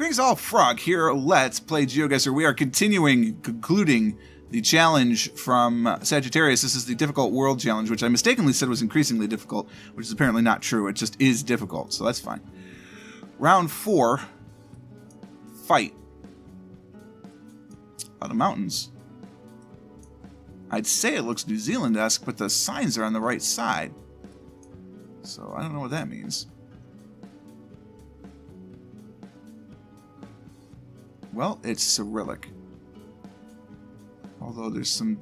Greetings all, Frog here. Let's play GeoGuessr. We are concluding the challenge from Sagittarius. This is the difficult world challenge, which I mistakenly said was increasingly difficult, which is apparently not true. It just is difficult, so that's fine. Round 4. Fight. A lot of mountains. I'd say it looks New Zealand-esque, but the signs are on the right side. So I don't know what that means. Well, it's Cyrillic. Although there's some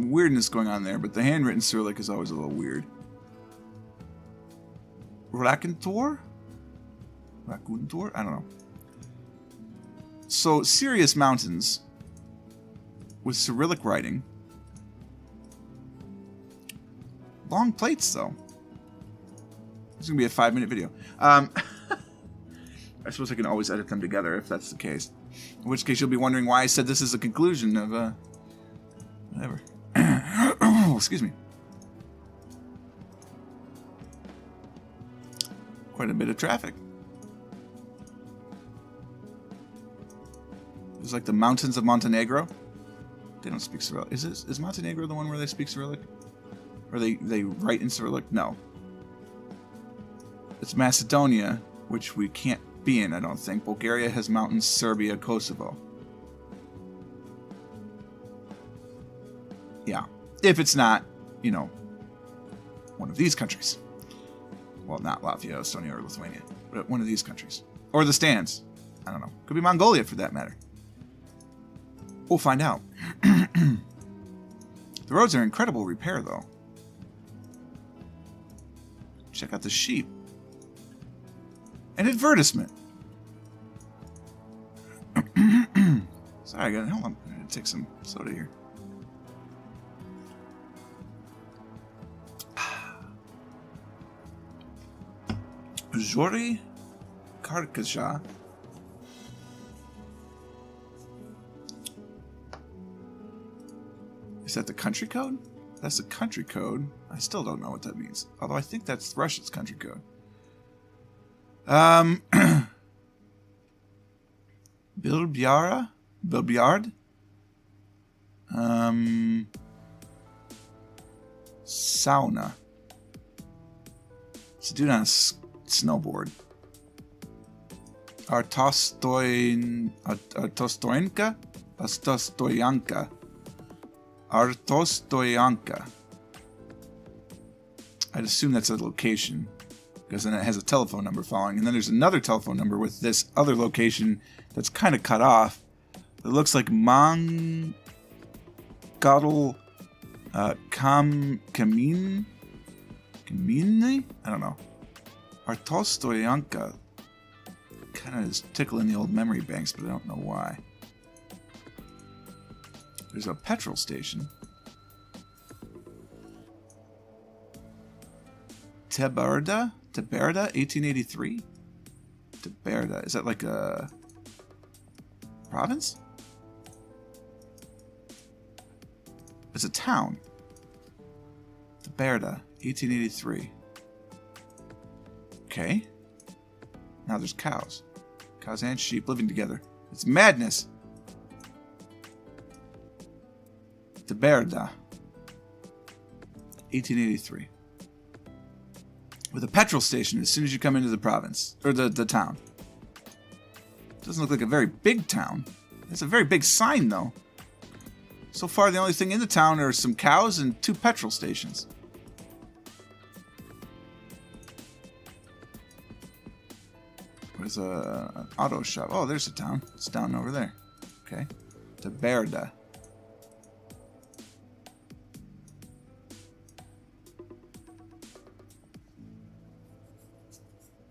weirdness going on there, but the handwritten Cyrillic is always a little weird. Racontor? Racontor? I don't know. So, serious mountains with Cyrillic writing. Long plates, though. This is going to be a 5-minute video. I suppose I can always edit them together if that's the case. In which case you'll be wondering why I said this is a conclusion of, whatever. Excuse me. Quite a bit of traffic. It's like the mountains of Montenegro. They don't speak Cyrillic. Is Montenegro the one where they speak Cyrillic? Or they write in Cyrillic? No. It's Macedonia, which we can't be in, I don't think. Bulgaria has mountains, Serbia, Kosovo. Yeah. If it's not, you know, one of these countries. Well, not Latvia, Estonia, or Lithuania. But one of these countries. Or the stands. I don't know. Could be Mongolia, for that matter. We'll find out. The roads are in incredible repair, though. Check out the sheep. An advertisement. Sorry, hold on. I'm going to take some soda here. Zori Karkasha. Is that the country code? That's the country code. I still don't know what that means. Although I think that's Russia's country code. Bilbyard? Sauna. It's a dude on a snowboard. Artostoyanka? Artostoyanka. I'd assume that's a location, because then it has a telephone number following, and then there's another telephone number with this other location that's kind of cut off. It looks like Mangadal Kamini? I don't know. Artostoyanka kind of is tickling the old memory banks, but I don't know why. There's a petrol station. Teberda, 1883? Teberda, is that like a province? It's a town. Teberda, 1883. Okay. Now there's cows. Cows and sheep living together. It's madness. Teberda, 1883. With a petrol station as soon as you come into the province, or the town. Doesn't look like a very big town. It's a very big sign, though. So far, the only thing in the town are some cows and 2 petrol stations. There's an auto shop. Oh, there's a town. It's down over there. Okay. Teberda.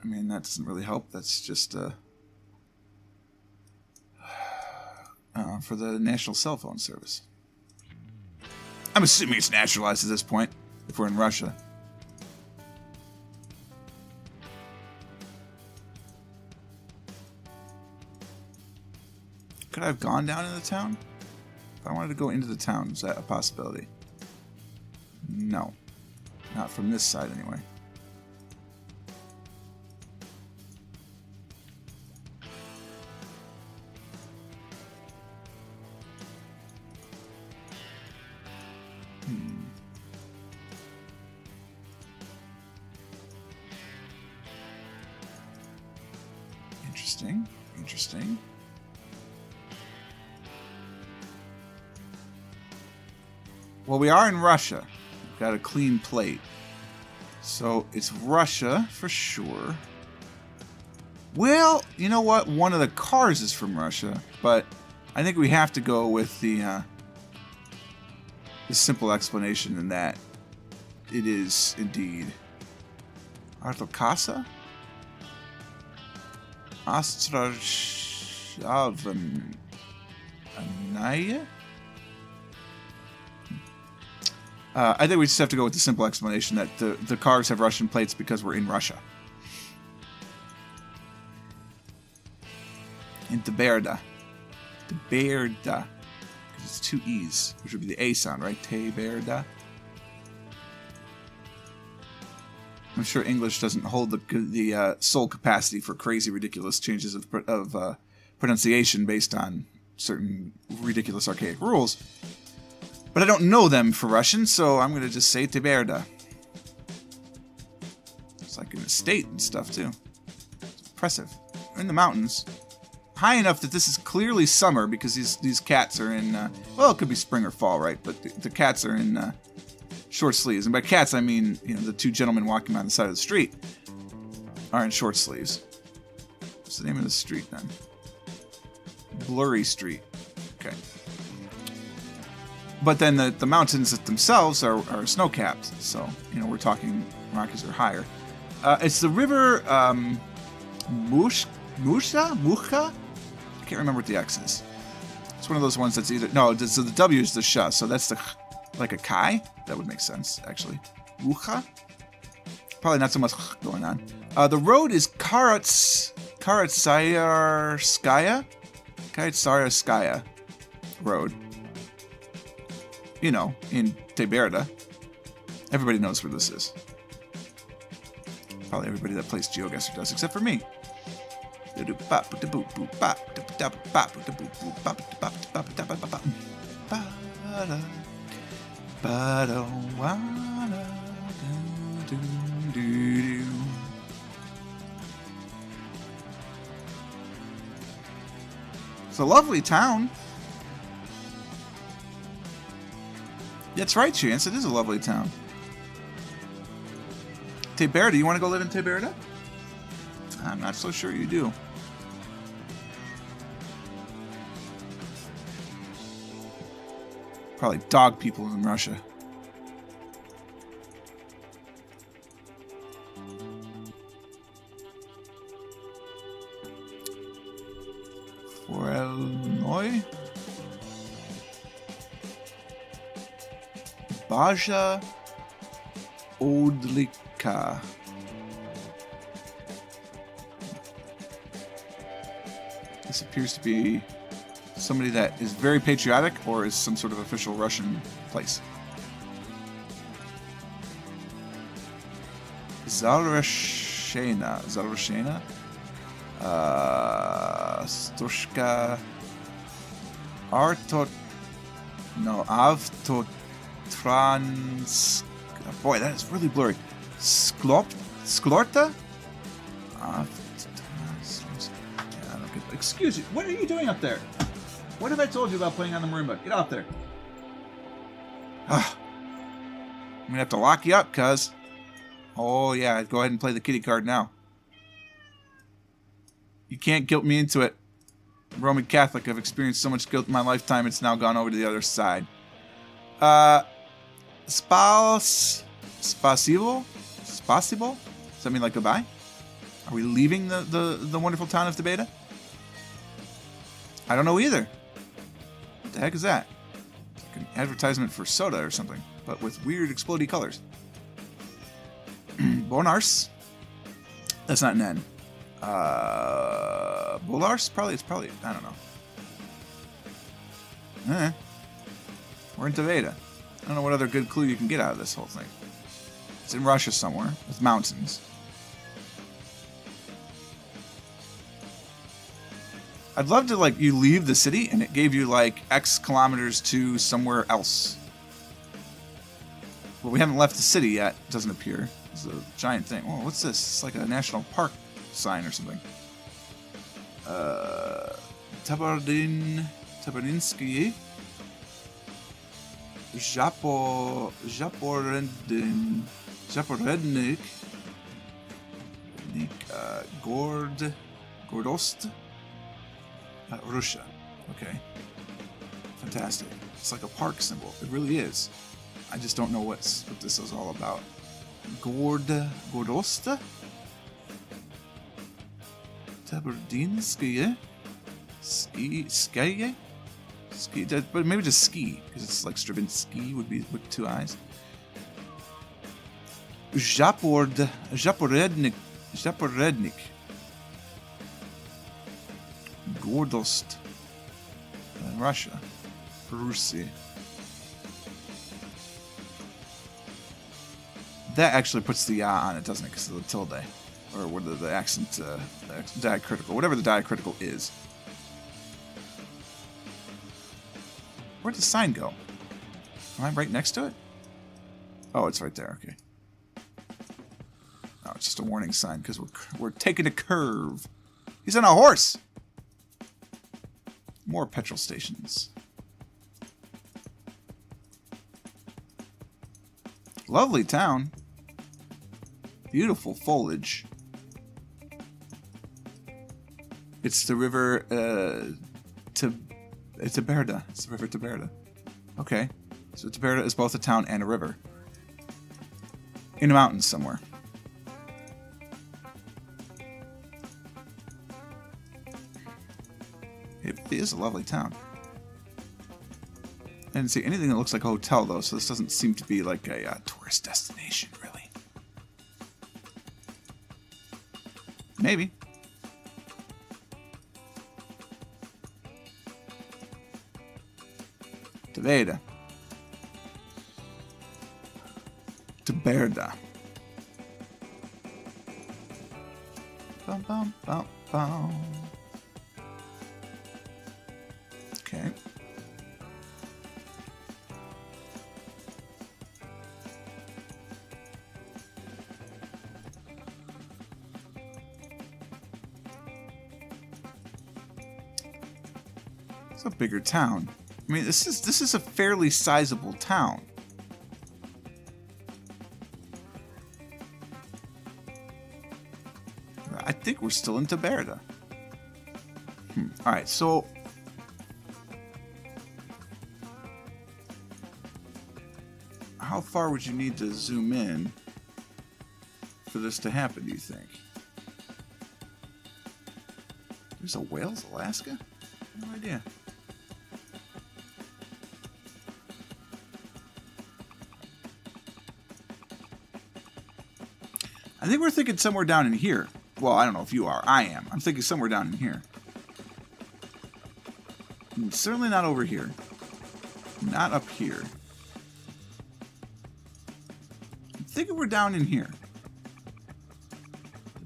I mean, that doesn't really help. That's just for the national cell phone service. I'm assuming it's naturalized at this point, if we're in Russia. Could I have gone down in the town? If I wanted to go into the town, is that a possibility? No. Not from this side, anyway. Interesting. Interesting. Well, we are in Russia. We've got a clean plate. So it's Russia for sure. Well, you know what? One of the cars is from Russia, but I think we have to go with the simple explanation in that it is indeed Artokasa? Astrashavanaya? I think we just have to go with the simple explanation that the cars have Russian plates because we're in Russia. In Teberda. Teberda. Because it's two E's, which would be the A sound, right? Teberda. I'm sure English doesn't hold the sole capacity for crazy, ridiculous changes of pronunciation based on certain ridiculous, archaic rules. But I don't know them for Russian, so I'm going to just say Teberda. It's like an estate and stuff, too. It's impressive. We're in the mountains. High enough that this is clearly summer because these cats are in, well, it could be spring or fall, right? But the cats are in short sleeves. And by cats, I mean, you know, the two gentlemen walking on the side of the street are in short sleeves. What's the name of the street, then? Blurry Street. Okay. But then the mountains themselves are snow-capped. So, you know, we're talking Rockies or higher. It's the river Mucha? I can't remember what the X is. It's one of those ones that's either... No, so the W is the sha, so that's the... Like a kai? That would make sense, actually. Mucha? Probably not so much going on. The road is Karatsayarskaya Road. You know, in Teberda. Everybody knows where this is. Probably everybody that plays GeoGuessr does, except for me. It's a lovely town. That's right, Chance. It is a lovely town. Teberda, you want to go live in Teberda? I'm not so sure you do. Probably dog people in Russia. For Illinois? Baja Odlika. This appears to be somebody that is very patriotic or is some sort of official Russian place. Zaroshena. Stoshka. Avtotrans. Boy, that is really blurry. Sklorta? Excuse you, what are you doing up there? What have I told you about playing on the marimba? Get out there. I'm gonna have to lock you up, cuz. Oh yeah, go ahead and play the kitty card now. You can't guilt me into it. I'm Roman Catholic, I've experienced so much guilt in my lifetime, it's now gone over to the other side. Spasibo? Spasibo? Does that mean like goodbye? Are we leaving the wonderful town of Teberda? I don't know either. What the heck is that? It's like an advertisement for soda or something, but with weird explodey colors. Bonars? That's not an N. Bolars? It's probably, I don't know. We're in Teberda. I don't know what other good clue you can get out of this whole thing. It's in Russia somewhere, with mountains. I'd love to, like, you leave the city and it gave you, like, X kilometers to somewhere else. Well, we haven't left the city yet, it doesn't appear. It's a giant thing. Oh, what's this? It's like a national park sign or something. Tabardinski. Zaporednik. Gordost. Russia. Okay. Fantastic. It's like a park symbol. It really is. I just don't know what this is all about. Gordosta? Tabardinskaya? Ski? But maybe just ski, because it's like Stravinsky would be with 2 eyes. Zaporednik. Gordost. Russia. Russia. That actually puts the ya on it, doesn't it? Because of the tilde. Or what the accent, diacritical. Whatever the diacritical is. Where'd the sign go? Am I right next to it? Oh, it's right there. Okay. Oh, it's just a warning sign because we're taking a curve. He's on a horse. More petrol stations. Lovely town. Beautiful foliage. It's the river Tiberda. It's the river Tiberda. Okay. So Tiberda is both a town and a river. In the mountains somewhere. It is a lovely town. I didn't see anything that looks like a hotel, though, so this doesn't seem to be like a tourist destination, really. Maybe. Tiberda. Tiberda. Bum, bum, bum, bum. Okay. It's a bigger town. I mean, this is a fairly sizable town. I think we're still in Tiberda. All right, so how far would you need to zoom in for this to happen, do you think? There's a Wales, Alaska? No idea. I think we're thinking somewhere down in here. Well, I don't know if you are. I am. I'm thinking somewhere down in here. Certainly not over here. Not up here. I'm thinking we're down in here.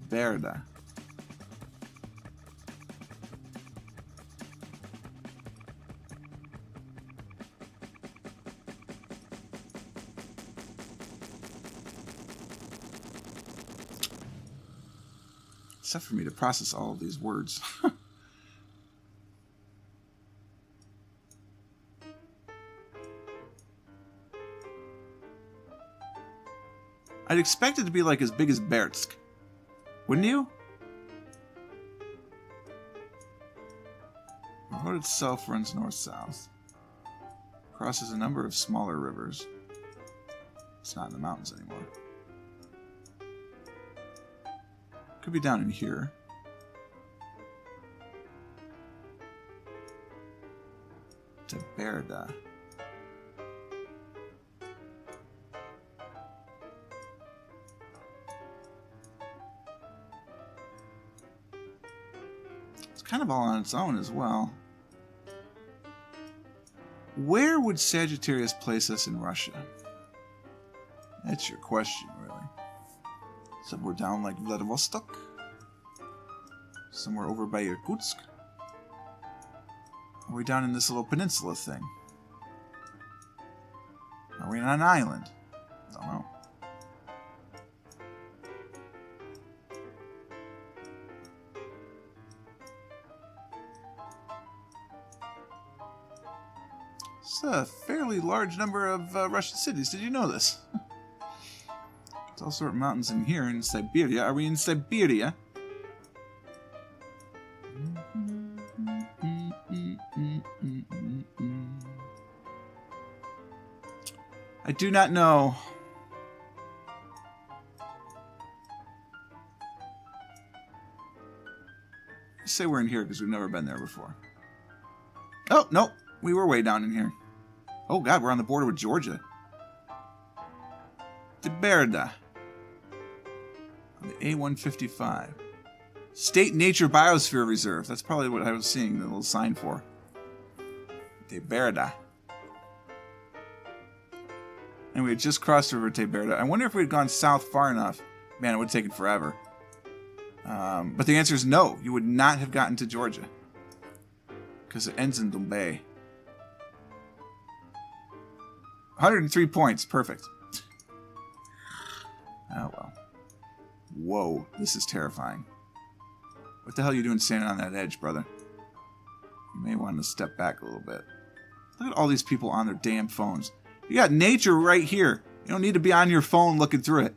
Berda. It's tough for me to process all of these words. I'd expect it to be like as big as Bertsk. Wouldn't you? The road itself runs north-south. Crosses a number of smaller rivers. It's not in the mountains anymore. Could be down in here. Tiberda. It's kind of all on its own as well. Where would Sagittarius place us in Russia? That's your question, really. Somewhere down like Vladivostok? Somewhere over by Irkutsk? Are we down in this little peninsula thing? Are we on an island? Don't know. There's a fairly large number of Russian cities. Did you know this? There's all sort of mountains in here in Siberia. Are we in Siberia? I do not know. Just say we're in here because we've never been there before. Oh, no. We were way down in here. Oh, God, we're on the border with Georgia. Tiberda. On the A155. State Nature Biosphere Reserve. That's probably what I was seeing the little sign for. Tiberda. And we had just crossed over Tiberda. I wonder if we had gone south far enough. Man, it would have taken forever. But the answer is no. You would not have gotten to Georgia. Because it ends in Dubai. 103 points. Perfect. Oh, well. Whoa. This is terrifying. What the hell are you doing standing on that edge, brother? You may want to step back a little bit. Look at all these people on their damn phones. You got nature right here. You don't need to be on your phone looking through it.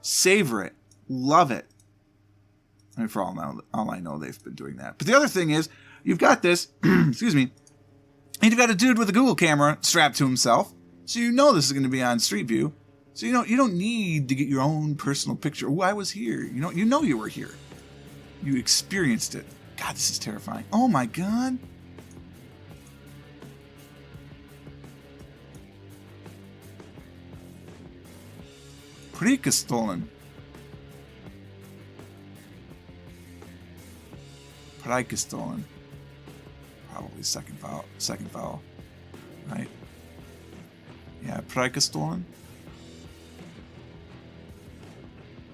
Savor it. Love it. I mean, for all I know, they've been doing that. But the other thing is, you've got this, excuse me, and you've got a dude with a Google camera strapped to himself, so you know this is going to be on Street View. So you don't need to get your own personal picture. Oh, I was here. You know you were here. You experienced it. God, this is terrifying. Oh my God. Prikastolen. Prikastolen. Probably second vowel. Right? Yeah, Prikastolen.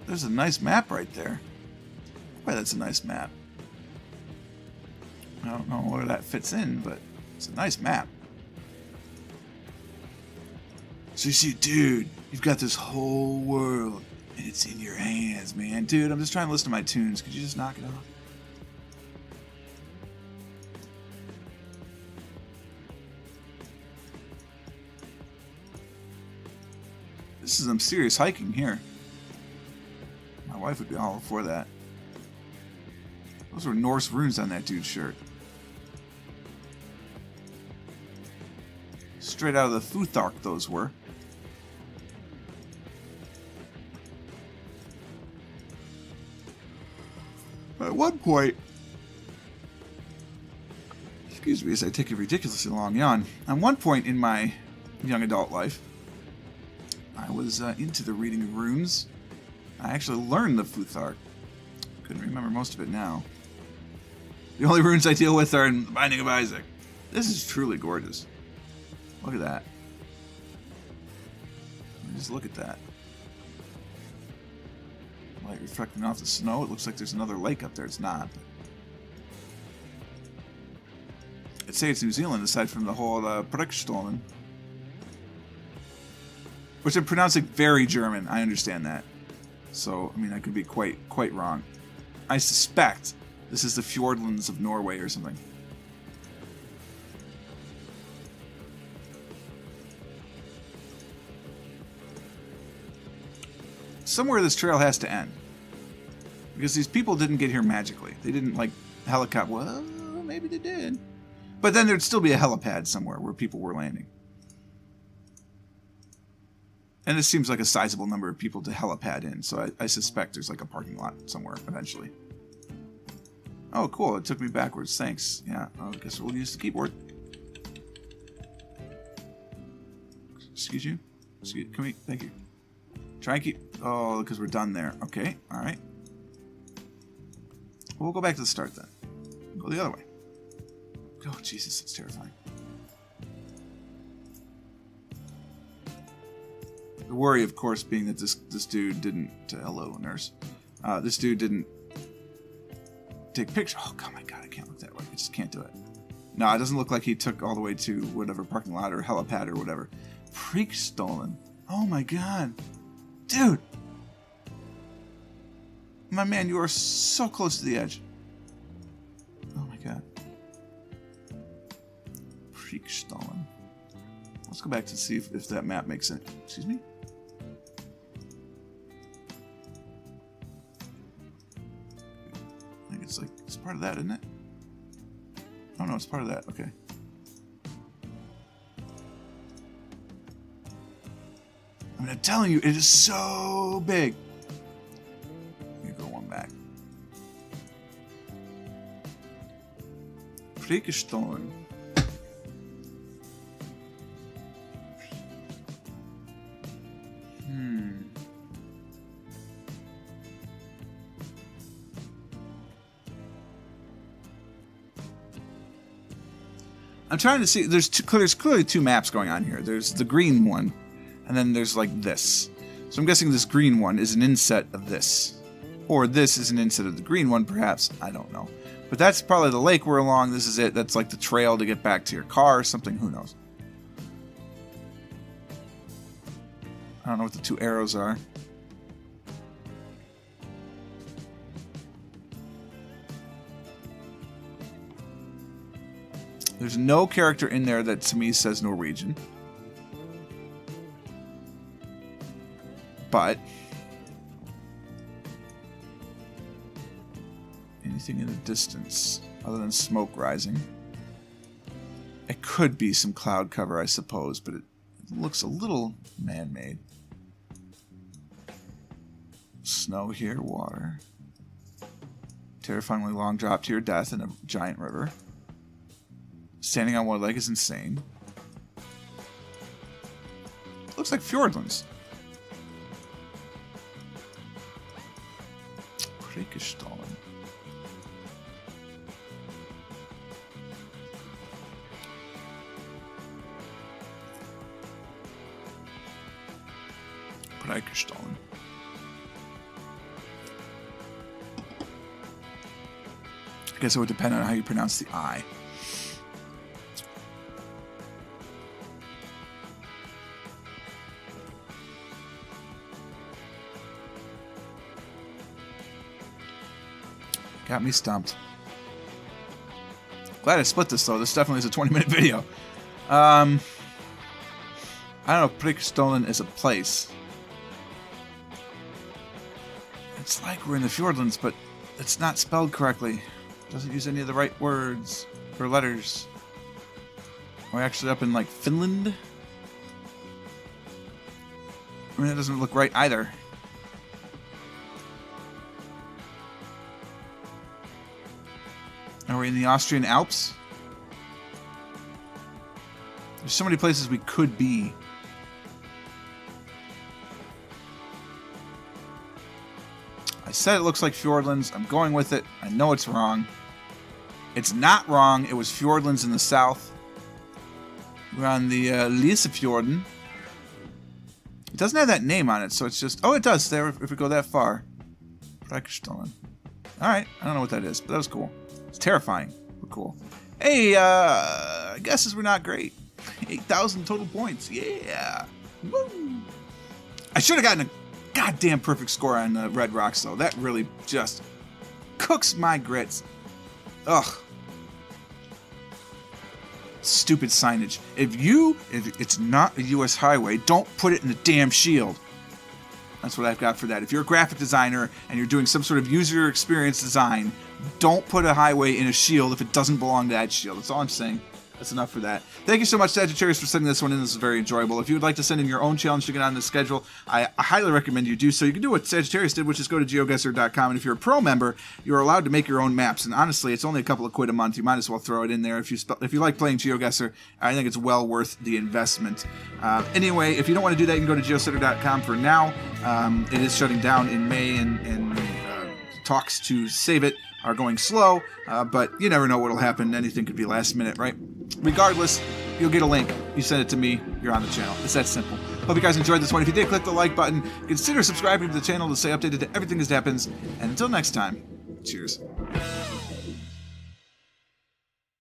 There's a nice map right there. Boy, that's a nice map. I don't know where that fits in, but it's a nice map. So you see, dude, you've got this whole world, and it's in your hands, man. Dude, I'm just trying to listen to my tunes. Could you just knock it off? This is some serious hiking here. My wife would be all for that. Those were Norse runes on that dude's shirt. Straight out of the Futhark, those were. At one point, excuse me as I take a ridiculously long yawn. At one point in my young adult life, I was into the reading of runes. I actually learned the Futhark. Couldn't remember most of it now. The only runes I deal with are in the Binding of Isaac. This is truly gorgeous. Look at that. Just look at that. Light reflecting off the snow. It looks like there's another lake up there. It's not. I'd say it's New Zealand, aside from the whole Prikstolen. Which I'm pronouncing very German. I understand that. So, I mean, I could be quite wrong. I suspect this is the Fjordlands of Norway or something. Somewhere this trail has to end. Because these people didn't get here magically. They didn't, like, helicopter. Well, maybe they did. But then there'd still be a helipad somewhere where people were landing. And this seems like a sizable number of people to helipad in, so I suspect there's like a parking lot somewhere eventually. Oh, cool. It took me backwards. Thanks. Yeah, I guess we'll use the keyboard. Excuse you? Can we? Thank you. Try and keep... Oh, because we're done there. Okay, alright. We'll go back to the start then. Go the other way. Oh, Jesus, that's terrifying. The worry, of course, being that this dude didn't... hello, nurse. This dude didn't take pictures. Oh, my God, I can't look that way. I just can't do it. No, it doesn't look like he took all the way to whatever parking lot or helipad or whatever. Prikstolen. Oh, my God. Dude. My man, you are so close to the edge. Oh, my God. Prikstolen. Let's go back to see if that map makes sense. Excuse me? I think it's like, it's part of that, isn't it? Oh no, it's part of that. Okay. I mean, I'm telling you, it is so big. Let me go one back. Freakestone. I'm trying to see. There's clearly two maps going on here. There's the green one, and then there's like this. So I'm guessing this green one is an inset of this, or this is an inset of the green one, perhaps. I don't know. But that's probably the lake we're along. This is it. That's like the trail to get back to your car or something. Who knows? I don't know what the two arrows are. There's no character in there that to me says Norwegian. But anything in the distance other than smoke rising. It could be some cloud cover, I suppose, but it looks a little man-made. Snow here, water. Terrifyingly long drop to your death in a giant river. Standing on one leg is insane. Looks like Fjordlands. Preikerstallen. Preikerstallen. I guess it would depend on how you pronounce the I. Got me stumped. Glad I split this though. This definitely is a 20-minute video. I don't know if Preikerstallen is a place. It's like we're in the Fjordlands, but it's not spelled correctly. Doesn't use any of the right words or letters. We're actually up in like Finland. I mean, that doesn't look right either. Are we in the Austrian Alps? There's so many places we could be. I said it looks like Fjordlands. I'm going with it. I know it's wrong. It's not wrong. It was Fjordlands in the south. We're on the Lysefjorden. It doesn't have that name on it, so it's just... Oh, it does there if we go that far. Preikerstallen. Alright, I don't know what that is, but that was cool. It's terrifying, but cool. Hey, guesses were not great. 8,000 total points. Yeah. Woo. I should have gotten a goddamn perfect score on Red Rocks, though. That really just cooks my grits. Ugh. Stupid signage. If it's not a U.S. highway, don't put it in the damn shield. That's what I've got for that. If you're a graphic designer and you're doing some sort of user experience design, don't put a highway in a shield if it doesn't belong to that shield. That's all I'm saying. That's enough for that. Thank you so much, Sagittarius, for sending this one in. This is very enjoyable. If you would like to send in your own challenge to get on the schedule, I highly recommend you do so. You can do what Sagittarius did, which is go to GeoGuessr.com, and if you're a pro member, you're allowed to make your own maps. And honestly, it's only a couple of quid a month. You might as well throw it in there. If you like playing GeoGuessr, I think it's well worth the investment. Anyway, if you don't want to do that, you can go to GeoGuessr.com for now. It is shutting down in May, and talks to save it are going slow, but you never know what'll happen. Anything could be last minute, right? Regardless, you'll get a link. You send it to me, you're on the channel. It's that simple. Hope you guys enjoyed this one. If you did, click the like button. Consider subscribing to the channel to stay updated to everything that happens. And until next time, cheers.